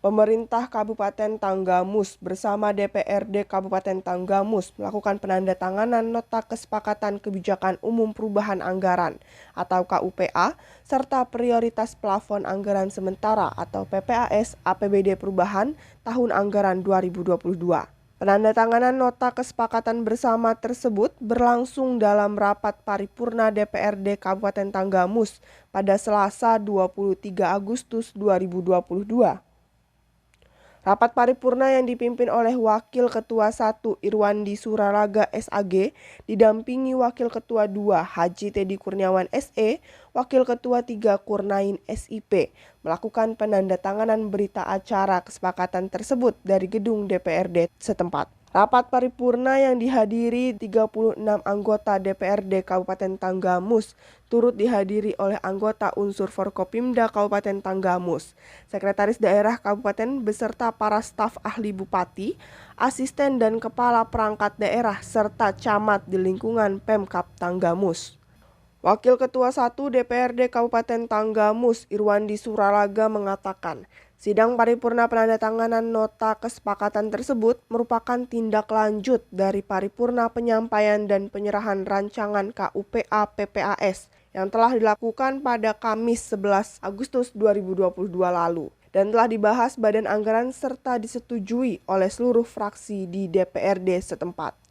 Pemerintah Kabupaten Tanggamus bersama DPRD Kabupaten Tanggamus melakukan penandatanganan Nota Kesepakatan Kebijakan Umum Perubahan Anggaran atau KUPA serta Prioritas Plafon Anggaran Sementara atau PPAS APBD Perubahan tahun anggaran 2022. Penandatanganan Nota Kesepakatan bersama tersebut berlangsung dalam rapat paripurna DPRD Kabupaten Tanggamus pada Selasa 23 Agustus 2022. Rapat paripurna yang dipimpin oleh Wakil Ketua 1 Irwandi Suralaga SAG, didampingi Wakil Ketua 2 Haji Teddy Kurniawan SE, Wakil Ketua 3 Kurnain SIP, melakukan penandatanganan berita acara kesepakatan tersebut dari gedung DPRD setempat. Rapat paripurna yang dihadiri 36 anggota DPRD Kabupaten Tanggamus turut dihadiri oleh anggota unsur Forkopimda Kabupaten Tanggamus, Sekretaris Daerah Kabupaten beserta para staf ahli Bupati, asisten dan kepala perangkat daerah serta camat di lingkungan Pemkab Tanggamus. Wakil Ketua 1 DPRD Kabupaten Tanggamus Irwandi Suralaga mengatakan, sidang paripurna penandatanganan nota kesepakatan tersebut merupakan tindak lanjut dari paripurna penyampaian dan penyerahan rancangan KUPA PPAS yang telah dilakukan pada Kamis 11 Agustus 2022 lalu dan telah dibahas Badan Anggaran serta disetujui oleh seluruh fraksi di DPRD setempat.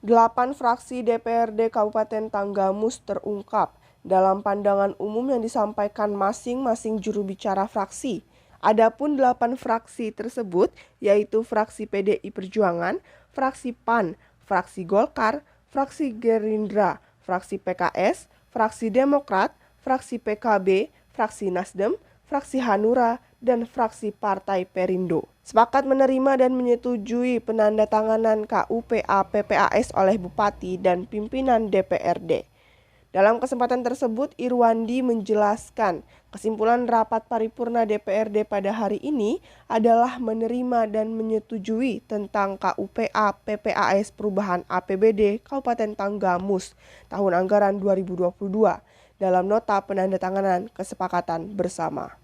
8 fraksi DPRD Kabupaten Tanggamus terungkap dalam pandangan umum yang disampaikan masing-masing juru bicara fraksi. Adapun 8 fraksi tersebut yaitu fraksi PDI Perjuangan, fraksi PAN, fraksi Golkar, fraksi Gerindra, fraksi PKS, fraksi Demokrat, fraksi PKB, fraksi Nasdem, fraksi Hanura, dan fraksi Partai Perindo sepakat menerima dan menyetujui penandatanganan KUPA PPAS oleh Bupati dan pimpinan DPRD. Dalam kesempatan tersebut, Irwandi menjelaskan kesimpulan rapat paripurna DPRD pada hari ini adalah menerima dan menyetujui tentang KUPA PPAS Perubahan APBD Kabupaten Tanggamus tahun anggaran 2022 dalam nota penandatanganan kesepakatan bersama.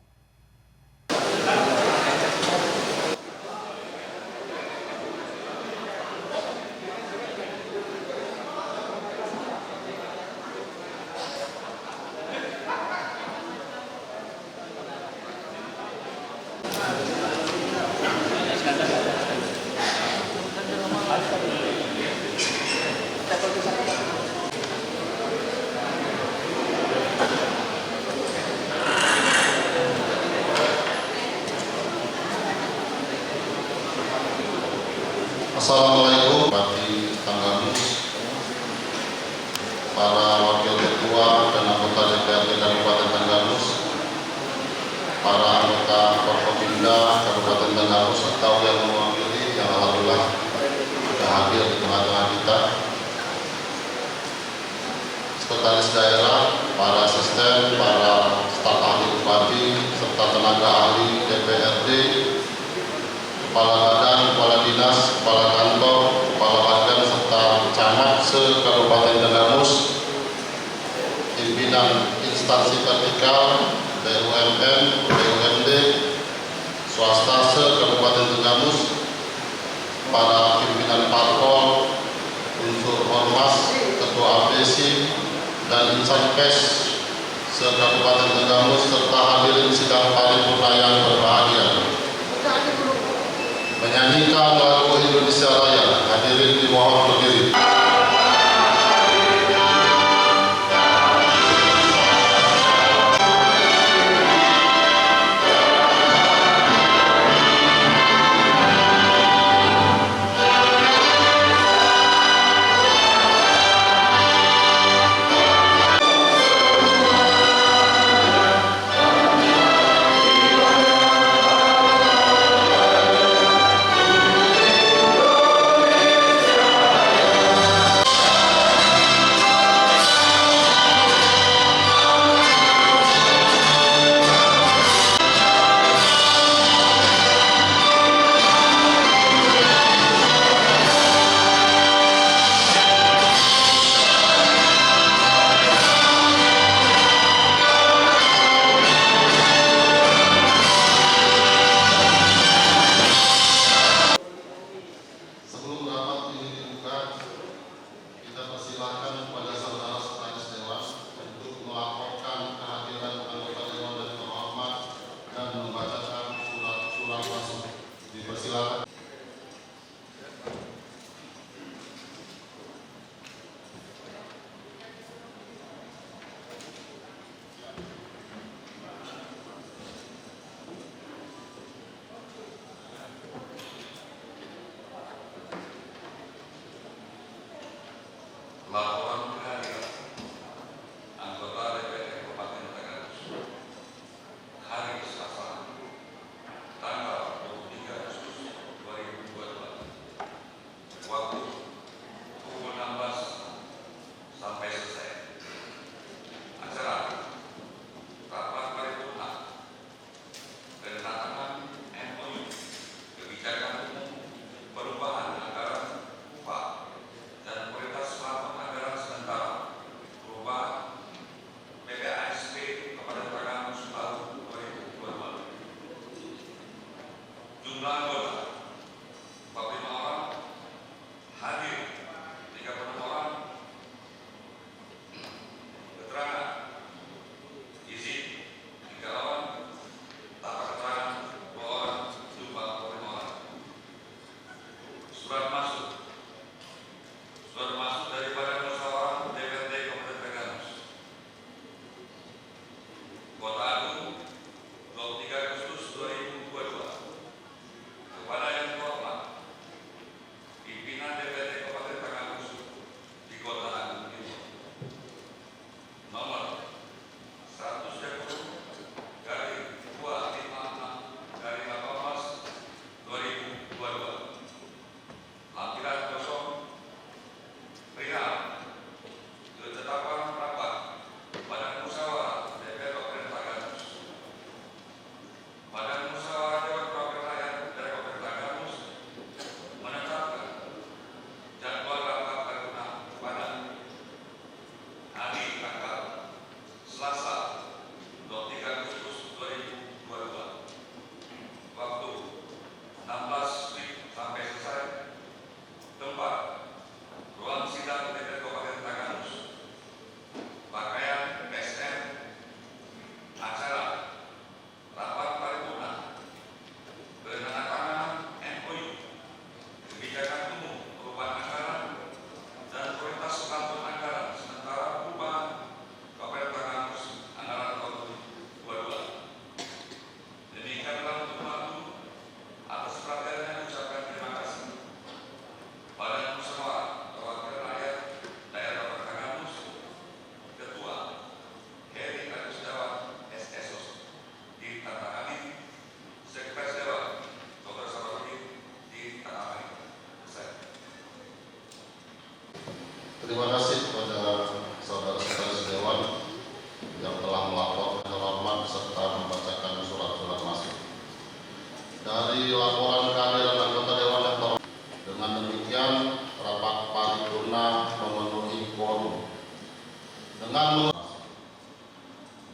Assalamualaikum Bupati Tanggamus, para wakil ketua dan anggota DPRD Kabupaten Tanggamus, para anggota Forkopimda Kabupaten Tanggamus atau yang mewakili yang alhamdulillah sudah hadir di tengah-tengah kita, sekretaris daerah, para asisten, para staf ahli bupati, serta tenaga ahli DPRD, kepala badan, kepala dinas, kepala kantor, kepala badan, serta camat se-Kabupaten Tanggamus, pimpinan instansi vertikal, BUMN, BUMD, swasta se-Kabupaten Tanggamus, para pimpinan parpol, unsur ormas, ketua APSI, dan insan pes se-Kabupaten Tanggamus, serta hadirin sidang paripurna yang berbahagia. Menyanyikan lagu Indonesia Raya, hadirin dimohon berdiri. termasuk daripada musyawarah DPRD Kabupaten Tegamus. Kota Agung, 23 Agustus 2022. Kepada yang terhormat pimpinan DPRD Kabupaten Tegamus di Kota Agung ini, nomor 110/256/18/2022. Lampiran kosong perihal ketetapan rapat Badan Musyawarah DPR Kabupaten Tegamus. Badan Musyawarah Dewan Perwakilan Rakyat dari Kabupaten Tegamus menetapkan jadwal rapat paripurna pada hari tanggal Selasa 23 Agustus 2022, waktu 16 Wib sampai selesai. Tempat ruang sidang DPR Kabupaten Tegamus. Pakaian PSN. Acara rapat paripurna penandatanganan MOU kebijakan umum perubahan anggaran dan prioritas pelaporan anggaran sementara perubahan Kabupaten Tegamus anggaran tahun 2022. Demikianlah untuk waktu. Atas perhatiannya ucapkan terima kasih. Badan Musyawarah Perwakilan Rakyat Daerah Kabupaten Tegamus, Ketua Heri Agus Dewan SSO ditantangani, Sekretaris Dewan Dr. Sabarudi ditantangani. Terima kasih kepada saudara sekretaris Dewan yang telah melapor dengan hormat serta membacakan surat-surat masuk. Dari laporan kehadiran anggota Dewan yang terhormat, dengan demikian rapat paripurna memenuhi quorum. Dengan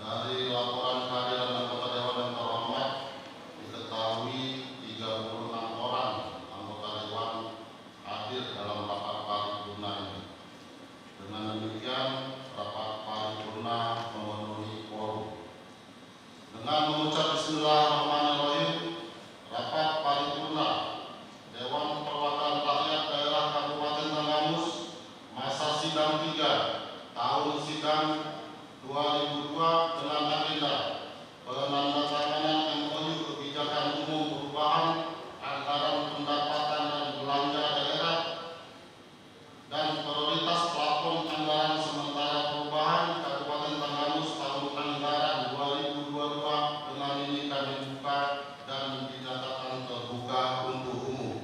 dari laporan kehadiran anggota Dewan yang terhormat diketahui 36 orang anggota Dewan hadir dalam rapat paripurna ini. Dengan demikian rapat paripurna memenuhi quorum. Dengan mengucap Bismillahirrahmanirrahim, rapat paripurna Dewan Perwakilan Rakyat Daerah Kabupaten Tegamus masa sidang 3 tahun sidang 2002 dengan agenda penandatanganan MOU kebijakan umum perubahan anggaran pendapatan dan belanja daerah dan prioritas plafon anggaran sementara perubahan Kabupaten Tegamus tahun anggaran 2022. Dengan ini kami buka dan dinyatakan terbuka untuk umum.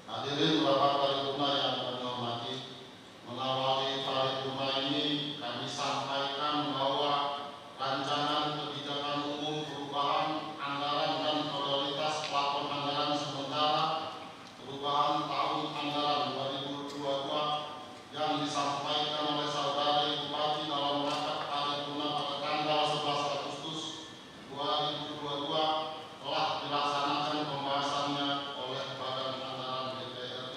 Hadirin rapat paripurna yang kami hormati, mengawali paripurna ini kami sampaikan bahwa rancangan kebijakan umum perubahan anggaran dan prioritas plafon anggaran sementara perubahan tahun anggaran 2022 yang disampaikan oleh saudara Bupati dalam rapat paripurna pada tanggal 11 Agustus 2022 telah dilaksanakan pembahasannya oleh Badan Anggaran DPRD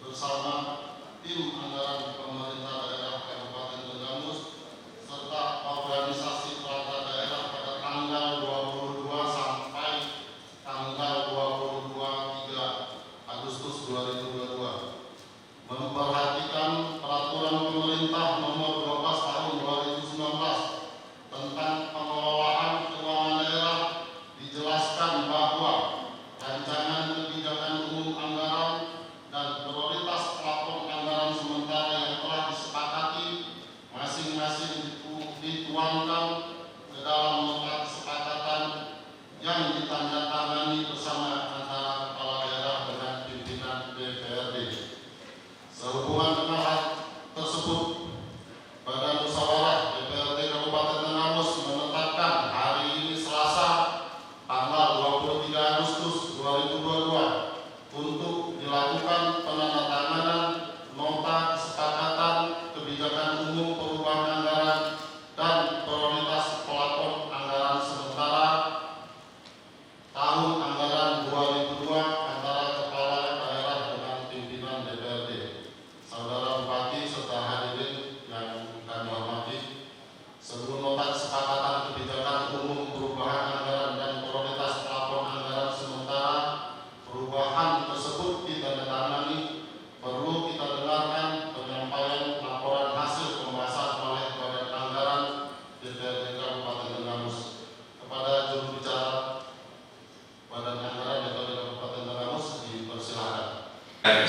bersama tim anggaran pemerintah daerah Kabupaten Tegamus serta organisasi perangkat daerah pada tanggal 22 sampai tanggal 3 Agustus 2022. Memperhatikan peraturan pemerintah nomor 12 tahun 2019 tentang pengelolaan keuangan daerah, dijelaskan bahwa rancangan kebijakan umum anggaran dan prioritas plafon anggaran sementara yang telah disepakati masing-masing dituangkan ke dalam nota kesepakatan yang ditandatangani bersama antara kepala daerah dengan pimpinan DPRD. Sehubungan dengan hal tersebut, Badan Musyawarah DPRD Kabupaten Tegamus menetapkan hari ini Selasa tanggal 23 Agustus 2022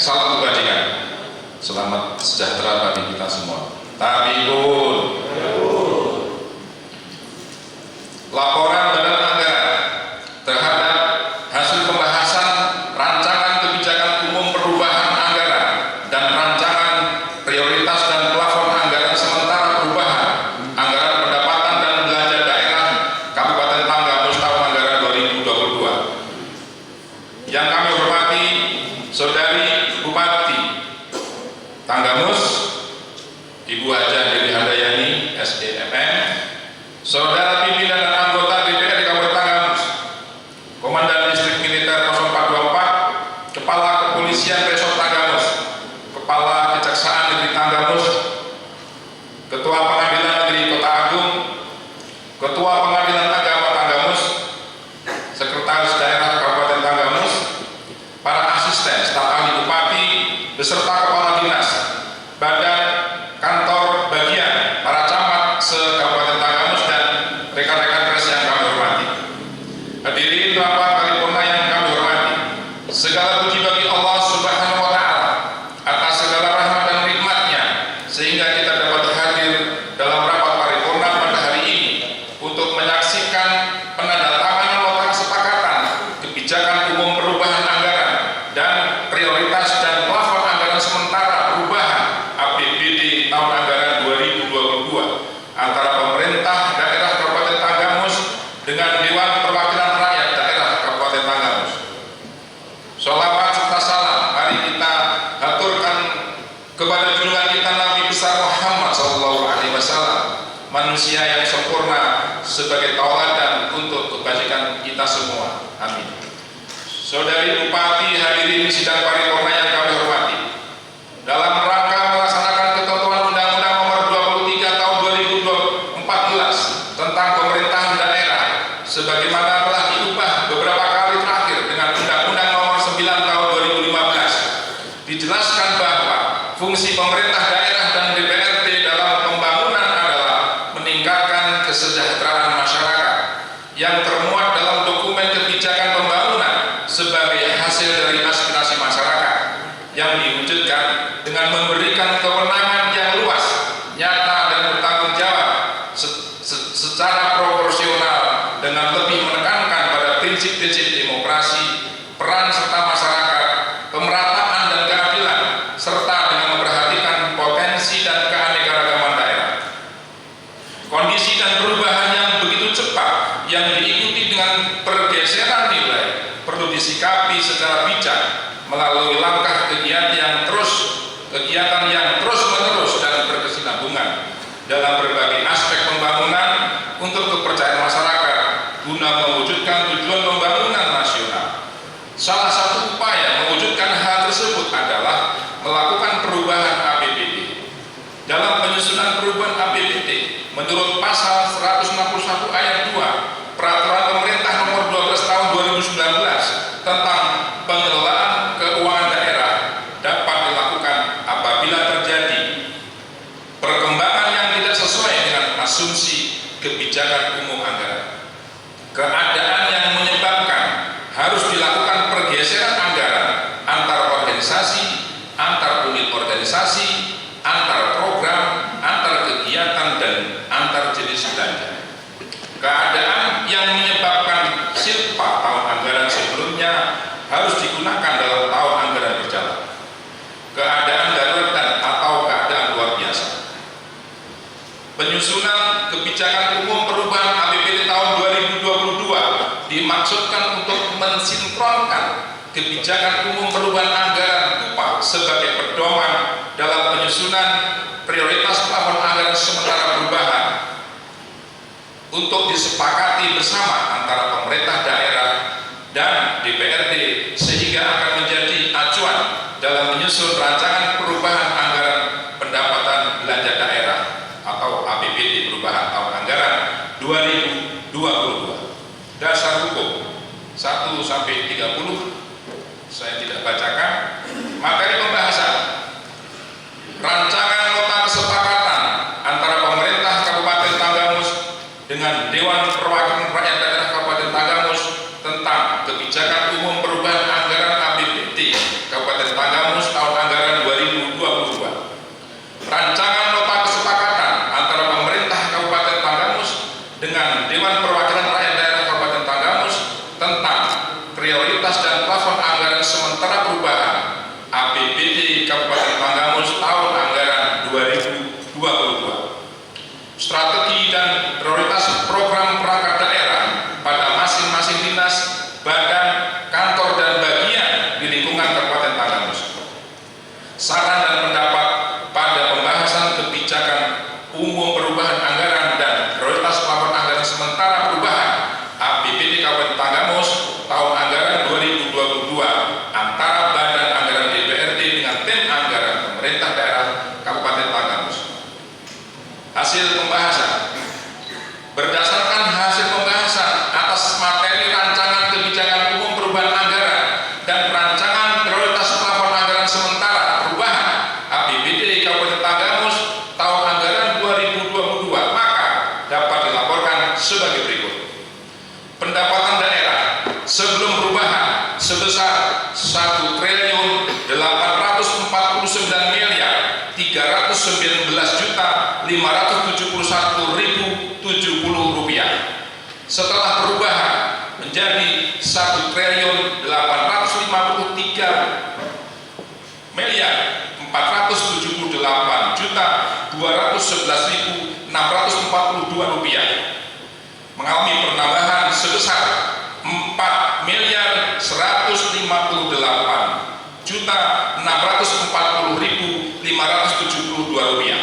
Salam kebajikan. Selamat sejahtera bagi kita semua. Tabibun. Laporan Badan Anggaran terhadap hasil pembahasan rancangan kebijakan umum perubahan anggaran dan rancangan prioritas dan plafon anggaran sementara perubahan anggaran pendapatan dan belanja daerah Kabupaten Tanggamus tahun anggaran 2022. Yang kami hormati Saudari Bupati Tanggamus, Ibu Hajah Dewi Handayani, SEMM, Saudara pimpinan dan anggota DPRD Kabupaten Tanggamus, Komandan Distrik Militer 0424, Kepala Kepolisian Resort Tanggamus, Kepala Kejaksaan Negeri Tanggamus, Ketua Pengadilan Negeri Kota Agung, Ketua Pengadilan Agama Tanggamus, Sekretaris Daerah Kabupaten Tanggamus, para asisten, staf ahli bupati, beserta kepala dinas, badan, kantor, bagian, para camat se-Kabupaten Tanggamus dan rekan-rekan pers yang kami hormati. Hadirin rapat paripurna yang kami hormati, segala puji bagi Allah Subhanahu wa Ta'ala atas segala rahmat dan nikmatnya sehingga kita dapat hadir dalam rapat paripurna pada hari ini untuk menyaksikan penandatanganan nota kesepakatan kebijakan umum perubahan anggaran dan prioritas dan plafon anggaran sementara perubahan APBD tahun anggaran 2022 antara pemerintah daerah Kabupaten Tanggamus dengan Dewan Perwakilan Rakyat Daerah Kabupaten Tanggamus. Sholawat serta salam mari kita haturkan kepada junjungan kita Nabi besar Muhammad SAW, manusia yang sempurna sebagai tauladan untuk kebajikan kita semua. Amin. Saudari Bupati, hadirin sidang paripurna yang kami hormati, dalam rangka melaksanakan ketentuan Undang-Undang Nomor 23 Tahun 2014 tentang pemerintahan daerah sebagaimana telah diubah beberapa kali terakhir dengan Undang-Undang Nomor 9 Tahun 2015, dijelaskan bahwa fungsi pemerintah daerah dan DPRD dalam pembangunan adalah meningkatkan kesejahteraan masyarakat yang termuat dalam dokumen kebijakan pembangunan sebagai hasil dari aspirasi masyarakat yang diwujudkan dengan memberikan kewenangan yang luas, nyata dan bertanggung jawab secara proporsional dengan lebih menekankan pada prinsip-prinsip demokrasi, peran serta masyarakat, pemerataan dan keadilan, serta dengan memperhatikan potensi dan keanekaragaman daerah. Kondisi dan perubahan yang begitu cepat yang diikuti dengan pergeseran nilai perlu disikapi secara bijak melalui langkah kegiatan yang terus menerus dan berkesinambungan dalam berbagai aspek pembangunan untuk kepercayaan masyarakat guna mewujudkan tujuan pembangunan nasional. Salah satu upaya mewujudkan hal tersebut adalah melakukan perubahan APBD. Dalam penyusunan perubahan APBD menurut pasal 161 ayat 2 Peraturan Pemerintah Nomor 12 Tahun 2019 tentang pengelolaan keuangan daerah dapat dilakukan apabila terjadi perkembangan yang tidak sesuai dengan asumsi kebijakan umum anggaran, keadaan yang menyebabkan harus dilakukan pergeseran anggaran antar organisasi, antar unit organisasi, antar program, antar kegiatan dan antar jenis belanja. Keadaan yang menyebabkan silpa tahun anggaran sebelumnya harus digunakan dalam tahun anggaran berjalan. Keadaan darurat dan atau keadaan luar biasa. Penyusunan kebijakan umum perubahan APBD tahun 2022 dimaksudkan untuk mensinkronkan kebijakan umum perubahan anggaran UPA sebagai pedoman dalam penyusunan prioritas plafon anggaran sementara perubahan untuk disepakati bersama antara pemerintah daerah dan DPRD sehingga akan menjadi acuan dalam menyusun rancangan perubahan anggaran pendapatan belanja daerah atau APBD perubahan tahun anggaran 2022. Dasar hukum 1 sampai 30 saya tidak bacakan. Materi pembahasan rancangan nota kesepakatan antara pemerintah Kabupaten Tanggamus dengan Dewan Perwakilan Rakyat Daerah Kabupaten Tanggamus tentang kebijakan umum perubahan anggaran APBD Kabupaten Tanggamus Rp1.349.571.570 setelah perubahan menjadi Rp1.453.211.642 mengalami penambahan sebesar Rp4.150.640.572.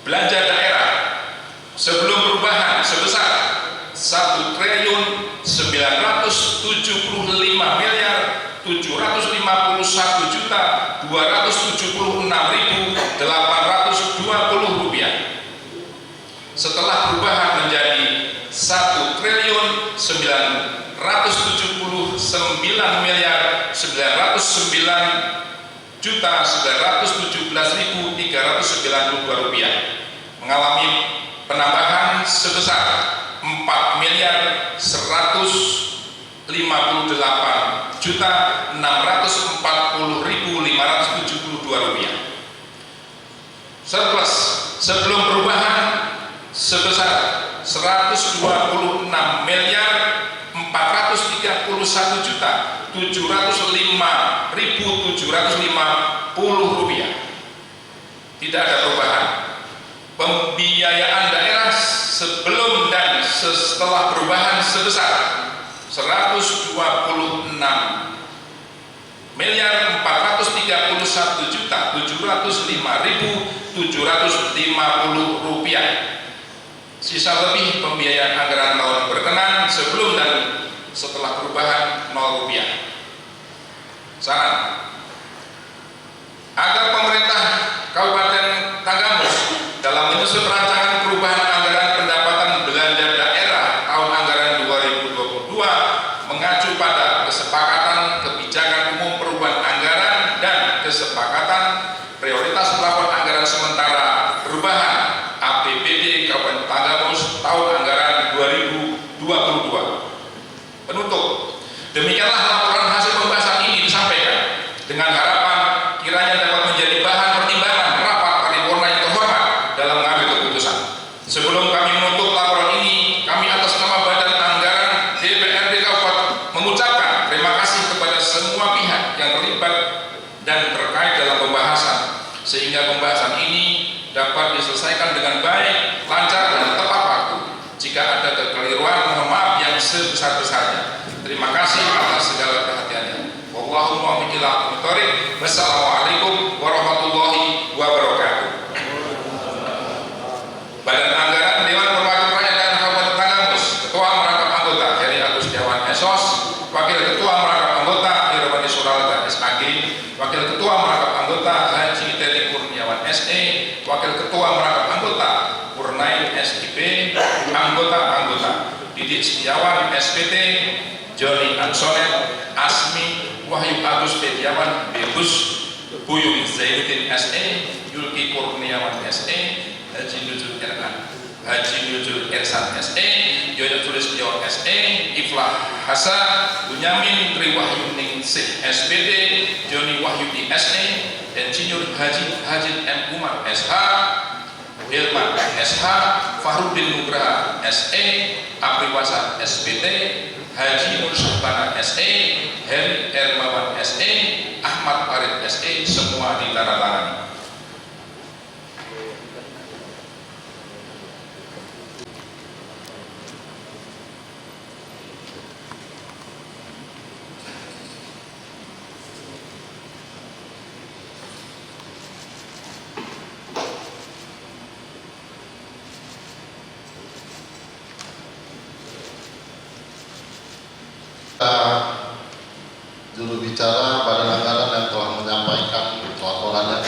Belanja daerah sebelum perubahan sebesar Rp1.979.276.820. Setelah perubahan menjadi Rp1.999.917.392 mengalami penambahan sebesar Rp4.158.640.572. Surplus sebelum perubahan sebesar Rp1.461.705.750. Tidak ada perubahan. Pembiayaan daerah sebelum dan setelah perubahan sebesar Rp1.461.705.750. Sisa lebih pembiayaan anggaran tahun berkenan sebelum dan setelah perubahan Rp0. Saran agar pemerintah Kabupaten Tanggamus dalam menyusun rancangan perubahan anggaran pendapatan belanja daerah tahun anggaran 2022 mengacu pada kesepakatan kebijakan umum perubahan anggaran dan kesepakatan prioritas plafon anggaran sementara perubahan APBD Kabupaten Tanggamus tahun anggaran 2022. Penutup, demikianlah laporan hasil pembahasan ini disampaikan dengan harapan kiranya dapat menjadi bahan pertimbangan rapat paripurna yang terhormat dalam mengambil keputusan. Sebelum kami menutup laporan ini, kami atas nama Badan Anggaran DPRD Kabupaten mengucapkan terima kasih kepada semua pihak yang terlibat dan terkait dalam pembahasan, sehingga pembahasan ini dapat diselesaikan dengan baik, lancar, dan tepat waktu. Jika ada kekeliruan, mohon maaf yang sebesar-besarnya. Terima kasih atas segala perhatiannya. Wallahumma muwaffiq ila aqwamit thoriq. Wassalamualaikum warahmatullahi wabarakatuh. Badan Anggaran Dewan Perwakilan Rakyat Daerah Kabupaten Tanggamus, Ketua Merangkap Anggota Heri Agus Setiawan SOS, Wakil Ketua Merangkap Anggota Irwandi Suralata SAG, Wakil Ketua Merangkap Anggota Haji Teti Kurniawan SE, Wakil Ketua Merangkap Anggota Purnain SIP, Anggota Didik Setiawan SPT, Joni Ansonet, Asmi, Wahyu Agus Setiawan Bebus, Buyung Zainuddin SE, Yulki Kurniawan SE, Haji Nujul Ersan SE, Yoyo Tulis Setiawan SE, Iflah Hasan, Bunyamin Triwahyu Ningsih SPD, Joni Wahyudi SE, Insinyur Haji M. Umar SH, Hilman SH, Fahrudin Nugraha SE, Apriwasa SPT, Haji Nur Syahbana SE, Heri Ermawan SE, Ahmad Farid SE, semua ditandatangani. Juru bicara Badan Anggaran yang telah menyampaikan laporannya.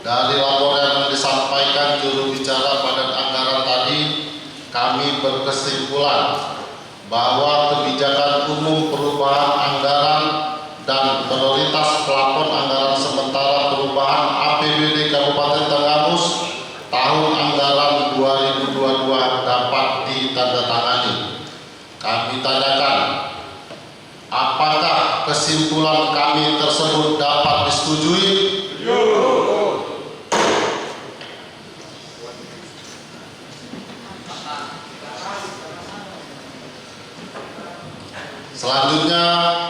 Dari laporan yang disampaikan juru bicara Badan Anggaran tadi, kami berkesimpulan bahwa kebijakan umum perubahan anggaran dan prioritas plafon anggaran sementara perubahan APBD Kabupaten Tanggamus tahun anggaran 2022 dapat ditandatangani. Kami tanyakan, apakah kesimpulan kami tersebut dapat disetujui? Selanjutnya,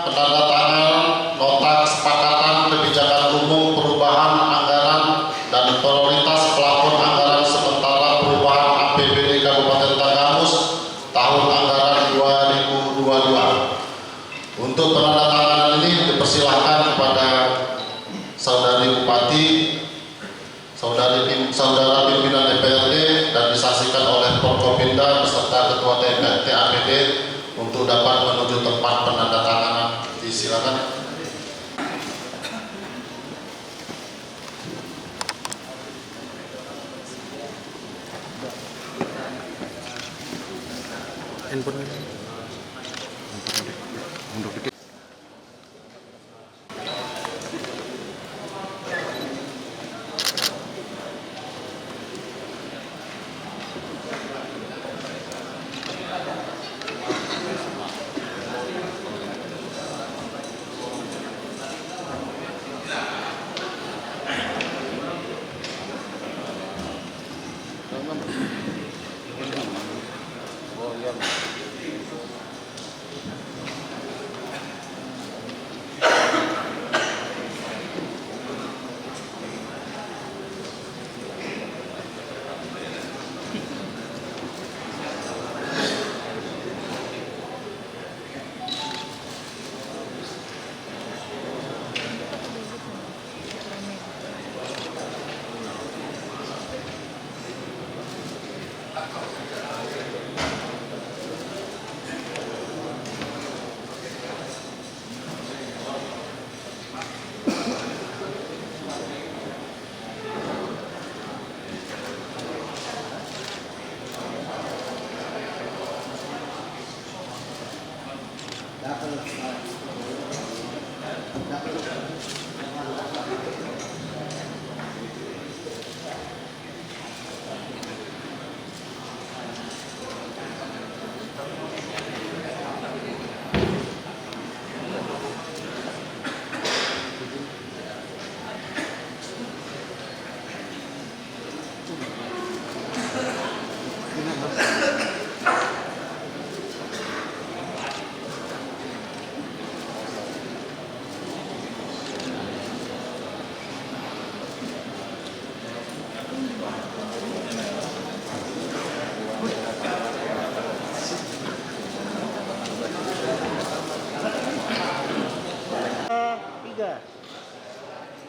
penandatanganan nota kesepakatan kebijakan umum perubahan anggaran dan prioritas plafon anggaran sementara perubahan APBD Kabupaten Tanggamus tahun anggaran 2022. Untuk penandatanganan ini dipersilahkan kepada Saudari Bupati, Saudara Pimpinan DPRD, dan disaksikan oleh Forkopimda beserta Ketua TAPD untuk dapat menuju tempat penandatanganan. Disilakan.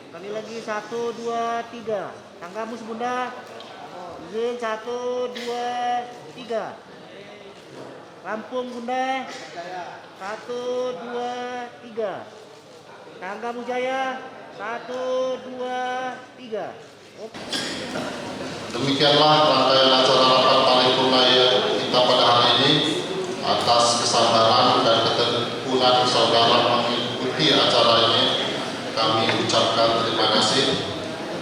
Kali lagi 1, 2, 3. Tanggamus Bunda. Izin 1, 2, 3. Lampung Bunda. 1, 2, 3. Tanggamus Jaya. 1, 2, 3. Demikianlah rangkaian acara rapat paripurna kita pada hari ini. Atas kesabaran dan ketekgunan saudara mengikuti acara ini, kami ucapkan terima kasih.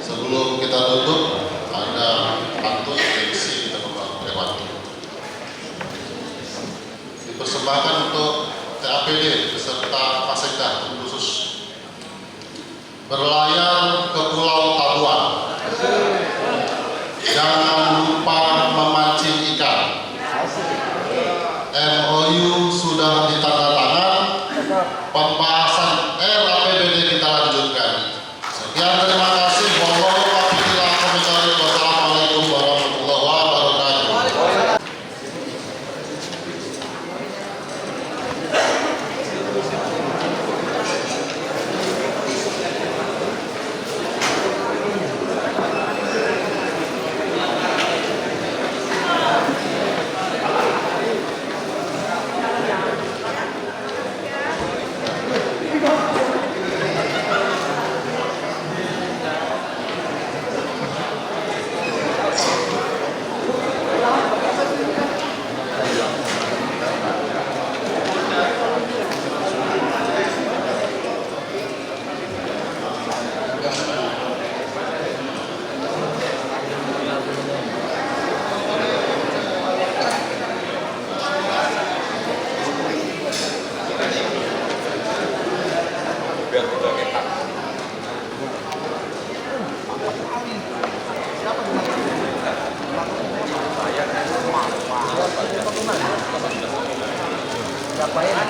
Sebelum kita tutup, ada pantun diksi kita lewati. Dipersembahkan untuk TAPD beserta Pasekda khusus. Berlayar ke Pulau Tabuan, jangan lupa memancing ikan. MOU sudah ditandatangan, pembahasan RAPBD kita lanjutkan. Sekian, terima kasih. Wassalamualaikum warahmatullahi wabarakatuh. biar tidak ketat. Siapa ini?